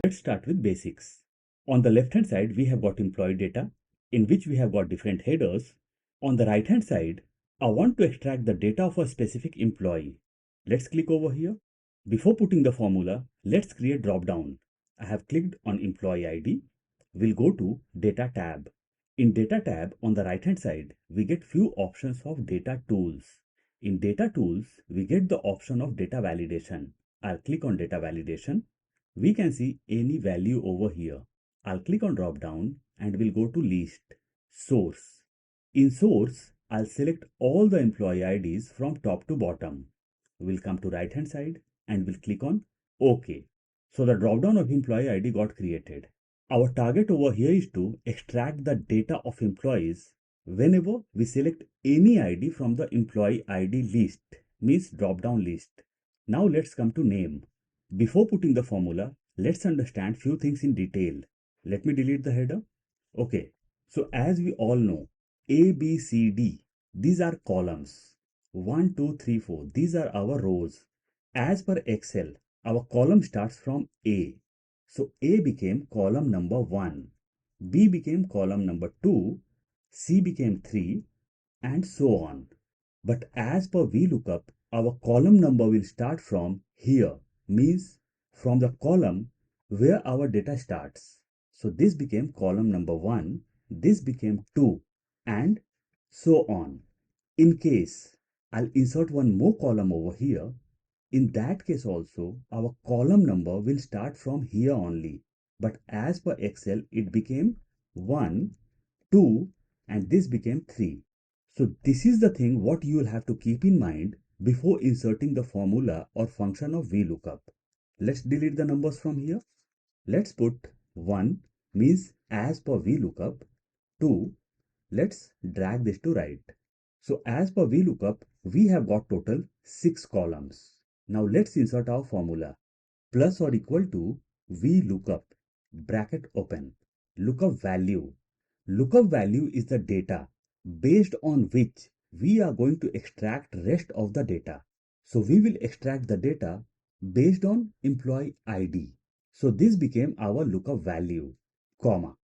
Let's start with basics. On the left hand side, we have got employee data in which we have got different headers. On the right hand side, I want to extract the data of a specific employee. Let's click over here. Before putting the formula, let's create drop down. I have clicked on employee ID. We'll go to data tab. In data tab on the right hand side, we get few options of data tools. In data tools, we get the option of data validation. I'll click on data validation. We can see any value over here. I'll click on drop down and we'll go to list, source. In source, I'll select all the employee IDs from top to bottom. We'll come to right hand side and we'll click on OK. So the drop down of employee ID got created. Our target over here is to extract the data of employees whenever we select any ID from the employee ID list, means drop down list. Now let's come to name. Before putting the formula, let's understand few things in detail. Let me delete the header. Okay, so as we all know, A, B, C, D, these are columns. 1, 2, 3, 4, these are our rows. As per Excel, our column starts from A. So A became column number 1, B became column number 2, C became 3, and so on. But as per VLOOKUP, our column number will start from here, means from the column where our data starts. So this became column number 1, this became 2, and so on. In case I'll insert one more column over here, in that case also our column number will start from here only. But as per Excel, it became 1, 2, and this became 3. So this is the thing what you will have to keep in mind before inserting the formula or function of VLOOKUP. Let's delete the numbers from here. Let's put 1 means as per VLOOKUP, 2, let's drag this to right. So as per VLOOKUP, we have got total 6 columns. Now let's insert our formula. Plus or equal to VLOOKUP, bracket open, lookup value. Lookup value is the data based on which we are going to extract rest of the data. So we will extract the data based on employee ID. So this became our lookup value, comma,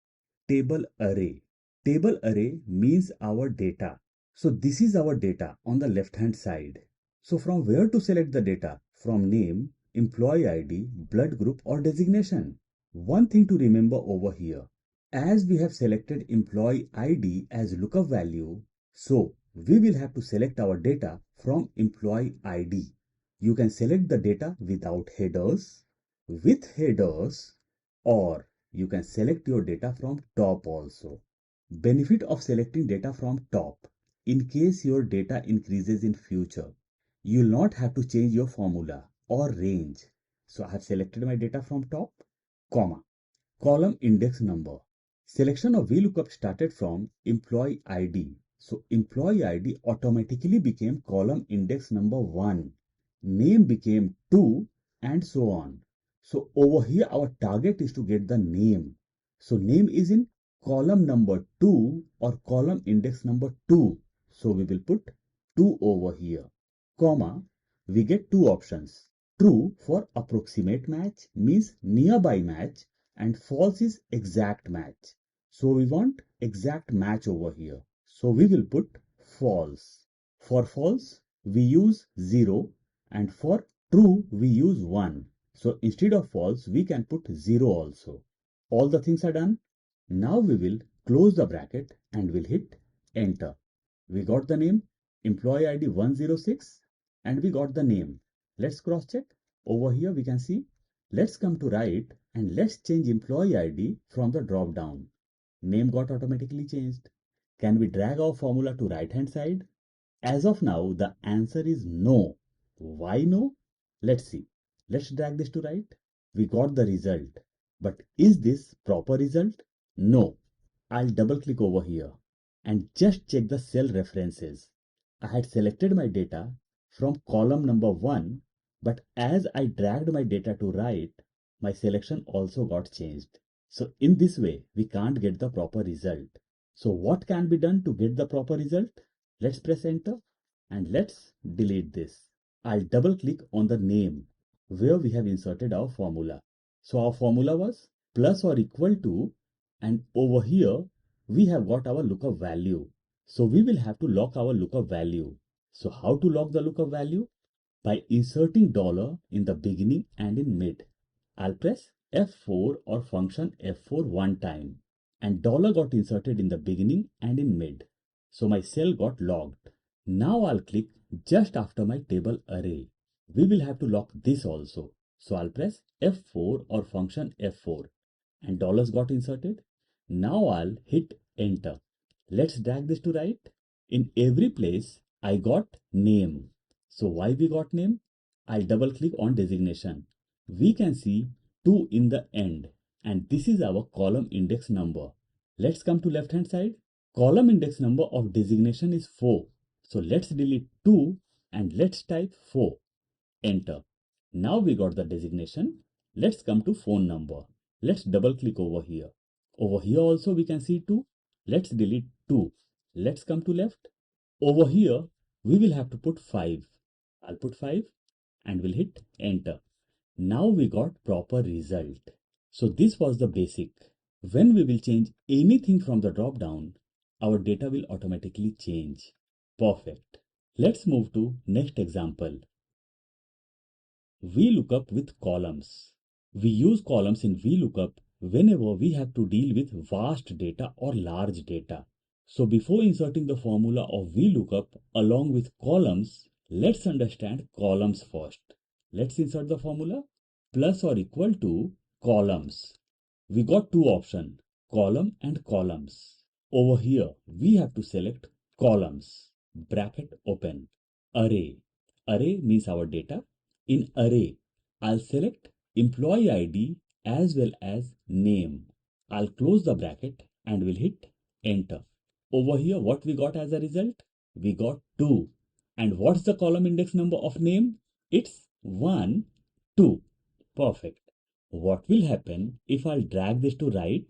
table array. Table array means our data. So this is our data on the left hand side. So from where to select the data? From name, employee ID, blood group or designation. One thing to remember over here, as we have selected employee ID as lookup value, so we will have to select our data from employee ID. You can select the data without headers, with headers, or you can select your data from top also. Benefit of selecting data from top. In case your data increases in future, you will not have to change your formula or range. So I have selected my data from top, comma, column index number. Selection of VLOOKUP started from employee ID. So employee ID automatically became column index number 1. Name became 2 and so on. So over here our target is to get the name. So name is in column number 2 or column index number 2. So we will put 2 over here, comma, we get two options. True for approximate match means nearby match, and false is exact match. So we want exact match over here. So we will put false. For false, we use 0, and for true, we use 1. So instead of false, we can put 0 also. All the things are done. Now we will close the bracket and we'll hit enter. We got the name, employee ID 106, and we got the name. Let's cross check. Over here we can see. Let's come to right and let's change employee ID from the drop down. Name got automatically changed. Can we drag our formula to right hand side? As of now, the answer is no. Why no? Let's see. Let's drag this to right. We got the result. But is this proper result? No. I'll double click over here and just check the cell references. I had selected my data from column number 1, but as I dragged my data to right, my selection also got changed. So in this way, we can't get the proper result. So what can be done to get the proper result? Let's press enter and let's delete this. I'll double click on the name where we have inserted our formula. So our formula was plus or equal to, and over here we have got our lookup value. So we will have to lock our lookup value. So how to lock the lookup value? By inserting dollar in the beginning and in mid. I'll press F4 or function F4 one time, and dollar got inserted in the beginning and in mid. So my cell got locked. Now I'll click just after my table array. We will have to lock this also. So I'll press F4 or function F4, and dollars got inserted. Now I'll hit enter. Let's drag this to right. In every place I got name. So why we got name? I'll double click on designation. We can see 2 in the end, and this is our column index number. Let's come to left hand side. Column index number of designation is 4. So let's delete 2 and let's type 4. Enter. Now we got the designation. Let's come to phone number. Let's double click over here. Over here also we can see 2. Let's delete 2. Let's come to left. Over here we will have to put 5. I'll put 5 and we'll hit enter. Now we got proper result. So this was the basic. When we will change anything from the drop down, our data will automatically change. Perfect. Let's move to next example. VLOOKUP with columns. We use columns in VLOOKUP whenever we have to deal with vast data or large data. So before inserting the formula of VLOOKUP along with columns, let's understand columns first. Let's insert the formula plus or equal to columns. We got two options, column and columns. Over here, we have to select columns, bracket open, array. Array means our data. In array, I'll select employee ID as well as name. I'll close the bracket and will hit enter. Over here, what we got as a result? We got 2. And what's the column index number of name? It's 1, 2. Perfect. What will happen if I'll drag this to right?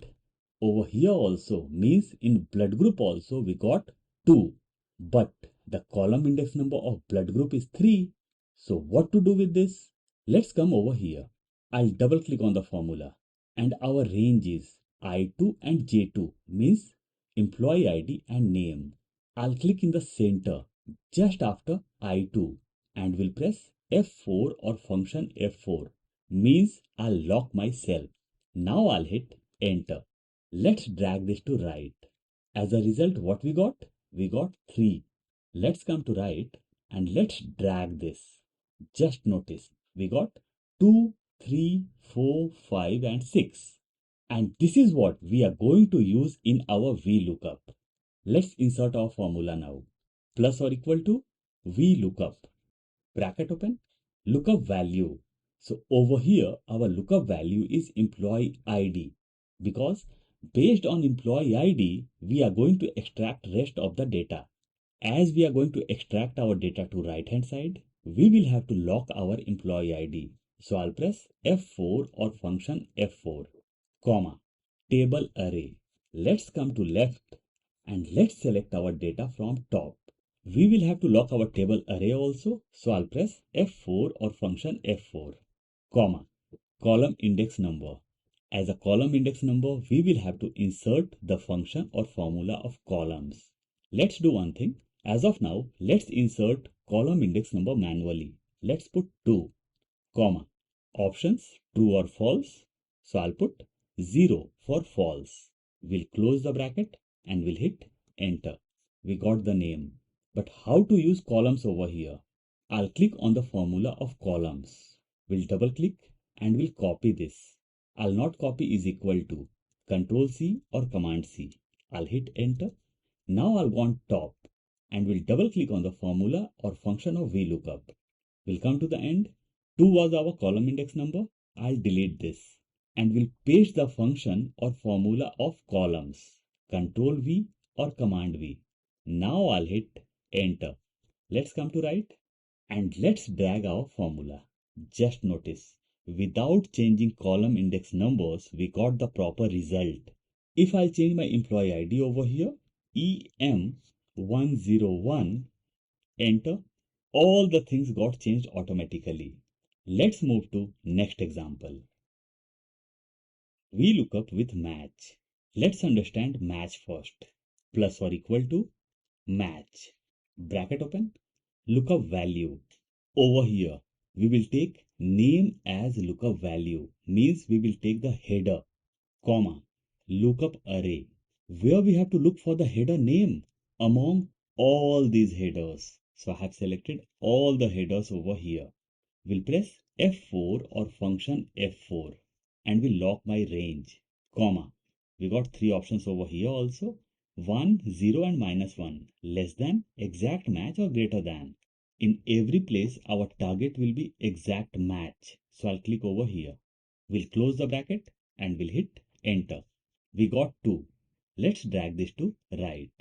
Over here also means in blood group also we got 2. But the column index number of blood group is 3. So what to do with this? Let's come over here. I'll double click on the formula and our range is I2 and J2 means employee ID and name. I'll click in the center just after I2 and will press F4 or function F4 means I'll lock my cell. Now I'll hit enter. Let's drag this to right. As a result, what we got? We got 3. Let's come to right and let's drag this. Just notice we got 2, 3, 4, 5 and 6. And this is what we are going to use in our VLOOKUP. Let's insert our formula now. Plus or equal to VLOOKUP. Bracket open, lookup value. So over here, our lookup value is employee ID because based on employee ID, we are going to extract rest of the data. As we are going to extract our data to right hand side, we will have to lock our employee ID. So I'll press F4 or function F4, comma, table array. Let's come to left and let's select our data from top. We will have to lock our table array also. So I'll press F4 or function F4, comma, column index number. As a column index number, we will have to insert the function or formula of columns. Let's do one thing. As of now, let's insert column index number manually. Let's put 2, comma, options true or false. So I'll put 0 for false. We'll close the bracket and we'll hit enter. We got the name. But how to use columns over here? I'll click on the formula of columns. We'll double click and we'll copy this. I'll not copy is equal to Control C or Command C. I'll hit enter. Now I'll go on top and we'll double click on the formula or function of VLOOKUP. We'll come to the end. 2 was our column index number. I'll delete this and we'll paste the function or formula of columns. Control V or Command V. Now I'll hit enter. Let's come to right and let's drag our formula. Just notice, without changing column index numbers, we got the proper result. If I change my employee ID over here, EM101, enter, All the things got changed automatically. Let's move to next example. VLOOKUP with match. Let's understand match first. Plus or equal to match. Bracket open. Lookup value. Over here, we will take name as lookup value. Means we will take the header, comma, lookup array, where we have to look for the header name among all these headers. So I have selected all the headers over here. We'll press F4 or function F4 and we'll lock my range, comma. We got three options over here also. 1, 0 and -1. Less than, exact match or greater than. In every place, our target will be exact match. So I'll click over here. We'll close the bracket and we'll hit enter. We got 2. Let's drag this to right.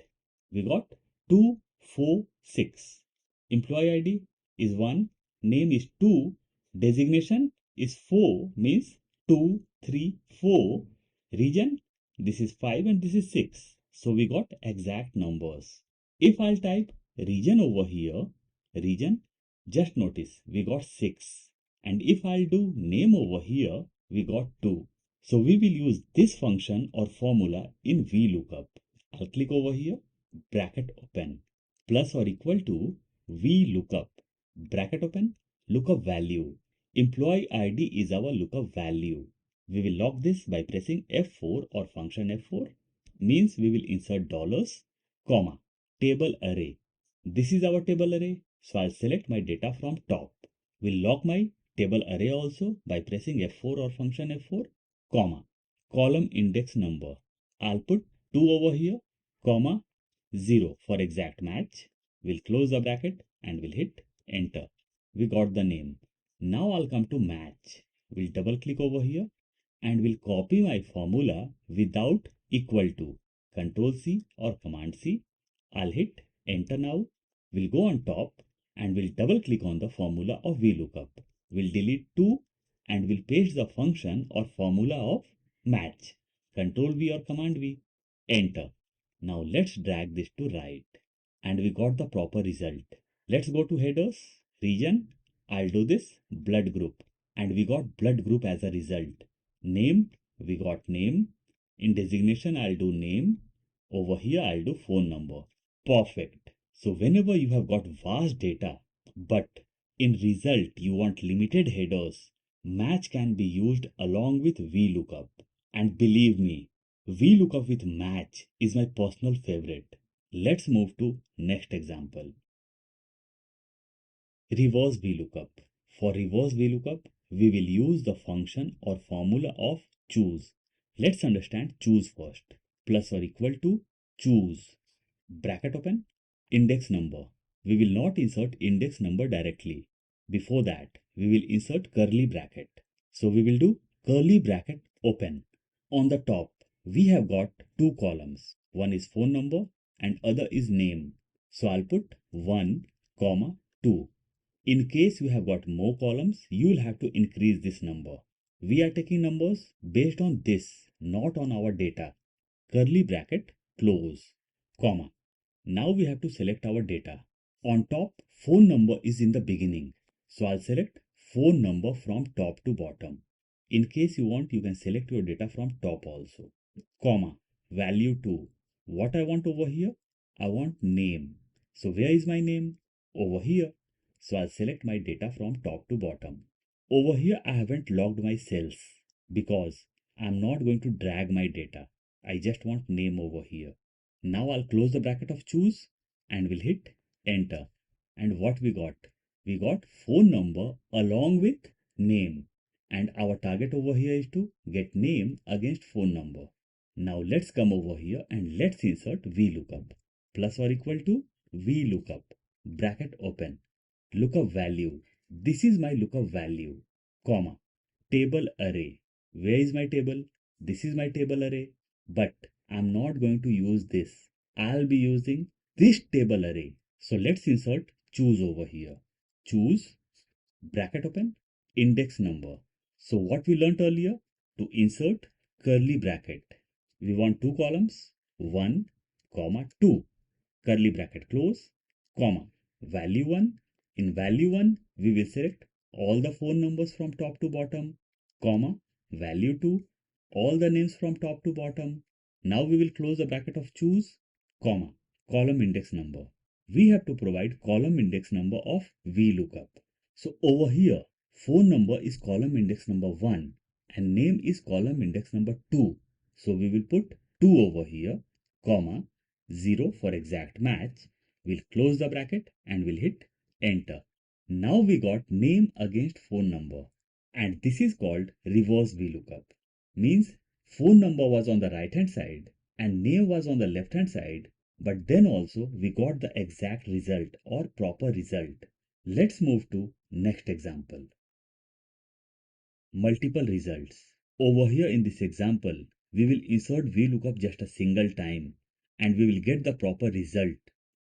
We got 2, 4, 6. Employee ID is 1. Name is 2. Designation is 4. Means 2, 3, 4. Region, this is 5 and this is 6. So we got exact numbers. If I'll type region over here, region, just notice we got 6. And if I'll do name over here, we got 2. So we will use this function or formula in VLOOKUP. I'll click over here, bracket open, plus or equal to VLOOKUP, bracket open, lookup value. Employee ID is our lookup value. We will lock this by pressing F4 or function F4. Means we will insert dollars, comma, table array. This is our table array. So I'll select my data from top. We'll lock my table array also by pressing F4 or function F4, comma, column index number. I'll put 2 over here, comma, 0 for exact match. We'll close the bracket and we'll hit enter. We got the name. Now I'll come to match. We'll double click over here and we'll copy my formula without equal to. Control C or Command C. I'll hit enter now. We'll go on top and we'll double click on the formula of VLOOKUP. We'll delete 2 and we'll paste the function or formula of match. Control V or Command V. Enter. Now let's drag this to right. And we got the proper result. Let's go to headers, region. I'll do this blood group. And we got blood group as a result. Name, we got name. In designation, I'll do name. Over here, I'll do phone number. Perfect. So whenever you have got vast data, but in result you want limited headers, match can be used along with VLOOKUP. And believe me, VLOOKUP with match is my personal favorite. Let's move to next example. Reverse VLOOKUP. For reverse VLOOKUP, we will use the function or formula of choose. Let's understand choose first. Plus or equal to choose. Bracket open. Index number. We will not insert index number directly. Before that, we will insert curly bracket. So we will do curly bracket open. On the top, we have got two columns. One is phone number and other is name. So I'll put 1, comma 2. In case you have got more columns, you will have to increase this number. We are taking numbers based on this, not on our data. Curly bracket close, comma. Now we have to select our data. On top, phone number is in the beginning. So I'll select phone number from top to bottom. In case you want, you can select your data from top also. Comma, value 2. What I want over here? I want name. So where is my name? Over here. So I'll select my data from top to bottom. Over here, I haven't logged my cells because I'm not going to drag my data. I just want name over here. Now I'll close the bracket of choose and we'll hit enter. And what we got? We got phone number along with name. And our target over here is to get name against phone number. Now let's come over here and let's insert VLOOKUP. Plus or equal to VLOOKUP. Bracket open. Lookup value. This is my lookup value. Comma. Table array. Where is my table? This is my table array. But I'm not going to use this. I'll be using this table array. So let's insert choose over here. Choose, bracket open, index number. So what we learnt earlier? To insert curly bracket. We want two columns, 1, comma 2. Curly bracket close, comma, value 1, In value 1, we will select all the phone numbers from top to bottom, comma, value 2, all the names from top to bottom. Now we will close the bracket of choose, comma, column index number. We have to provide column index number of VLOOKUP. So over here, phone number is column index number 1 and name is column index number 2. So we will put 2 over here, comma, 0 for exact match. We'll close the bracket and we'll hit enter. Now we got name against phone number, and this is called reverse VLOOKUP. Means phone number was on the right hand side and name was on the left hand side, but then also we got the exact result or proper result. Let's move to next example. Multiple results. Over here in this example, we will insert VLOOKUP just a single time and we will get the proper result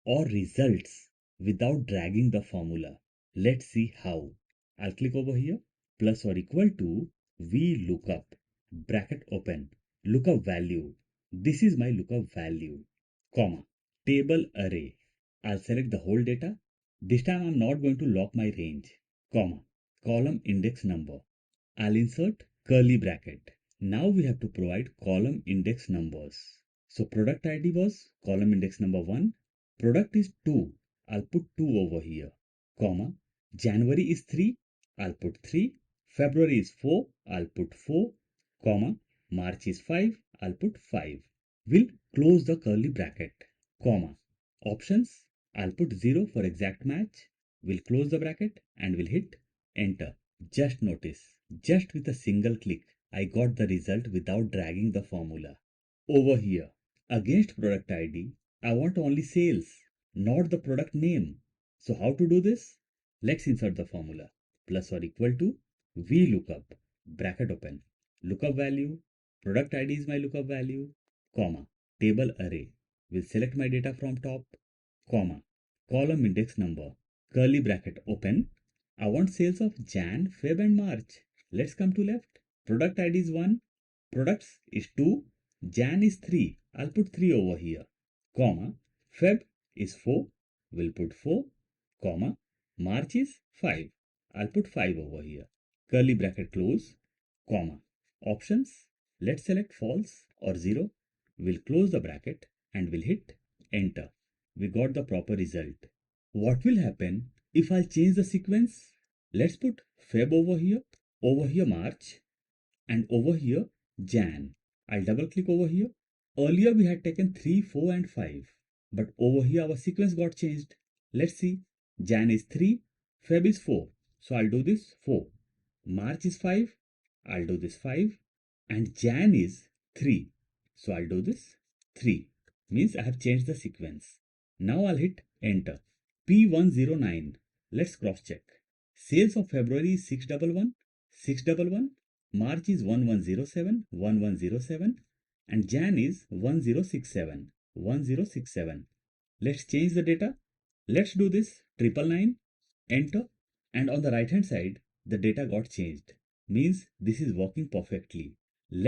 or results without dragging the formula. Let's see how. I'll click over here, plus or equal to VLOOKUP, bracket open, lookup value. This is my lookup value, comma, table array. I'll select the whole data. This time I'm not going to lock my range, comma, column index number. I'll insert curly bracket. Now we have to provide column index numbers. So product ID was column index number 1. Product is 2. I'll put 2 over here, comma. January is 3. I'll put 3. February is 4. I'll put 4, comma. March is 5. I'll put 5. We'll close the curly bracket, comma. Options. I'll put 0 for exact match. We'll close the bracket and we'll hit enter. Just notice, just with a single click, I got the result without dragging the formula. Over here, against product ID, I want only sales, not the product name. So how to do this? Let's insert the formula. Plus or equal to VLOOKUP, bracket open, lookup value, product ID is my lookup value, comma, table array. Will select my data from top, comma, column index number, curly bracket open. I want sales of Jan, Feb and March. Let's come to left. Product ID is 1. Products is 2. Jan is 3. I'll put 3 over here. Comma. Feb is 4. We'll put 4. Comma. March is 5. I'll put 5 over here. Curly bracket close. Comma. Options. Let's select false or 0. We'll close the bracket and we'll hit enter. We got the proper result. What will happen if I change the sequence? Let's put Feb over here March, and over here Jan. I'll double click over here. Earlier we had taken 3, 4 and 5, but over here our sequence got changed. Let's see. Jan is 3, Feb is 4. So I'll do this 4. March is 5. I'll do this 5. And Jan is 3. So I'll do this 3. Means I have changed the sequence. Now I'll hit enter. P109. Let's cross check. Sales of February is 611, 611. March is 1107, 1107. And Jan is 1067, 1067. Let's change the data. Let's do this 999, enter. And on the right hand side, the data got changed. Means this is working perfectly.